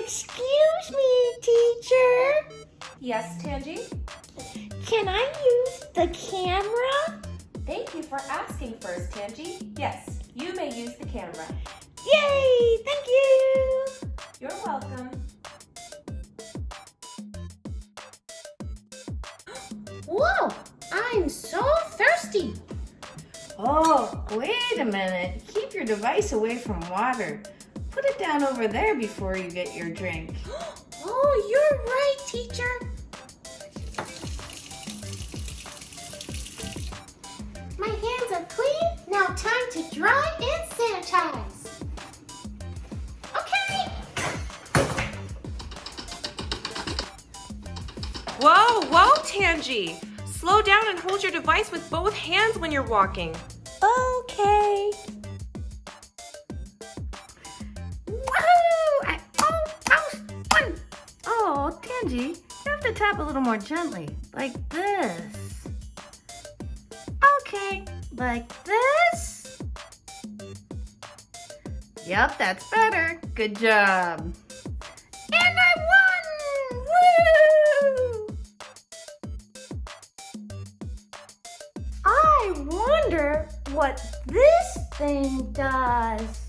Excuse me, teacher. Yes, Tangie? Can I use the camera? Thank you for asking first, Tangie. Yes, you may use the camera. Yay! Thank you! You're welcome. Whoa! I'm so thirsty. Oh, wait a minute. Keep your device away from water. Put it down over there before you get your drink. Oh, you're right, teacher. My hands are clean. Now time to dry and sanitize. Okay. Whoa, Tangie! Slow down and hold your device with both hands when you're walking. Okay. Oh, Tangie, you have to tap a little more gently, like this. Okay, like this. Yep, that's better. Good job. And I won! Woo! I wonder what this thing does.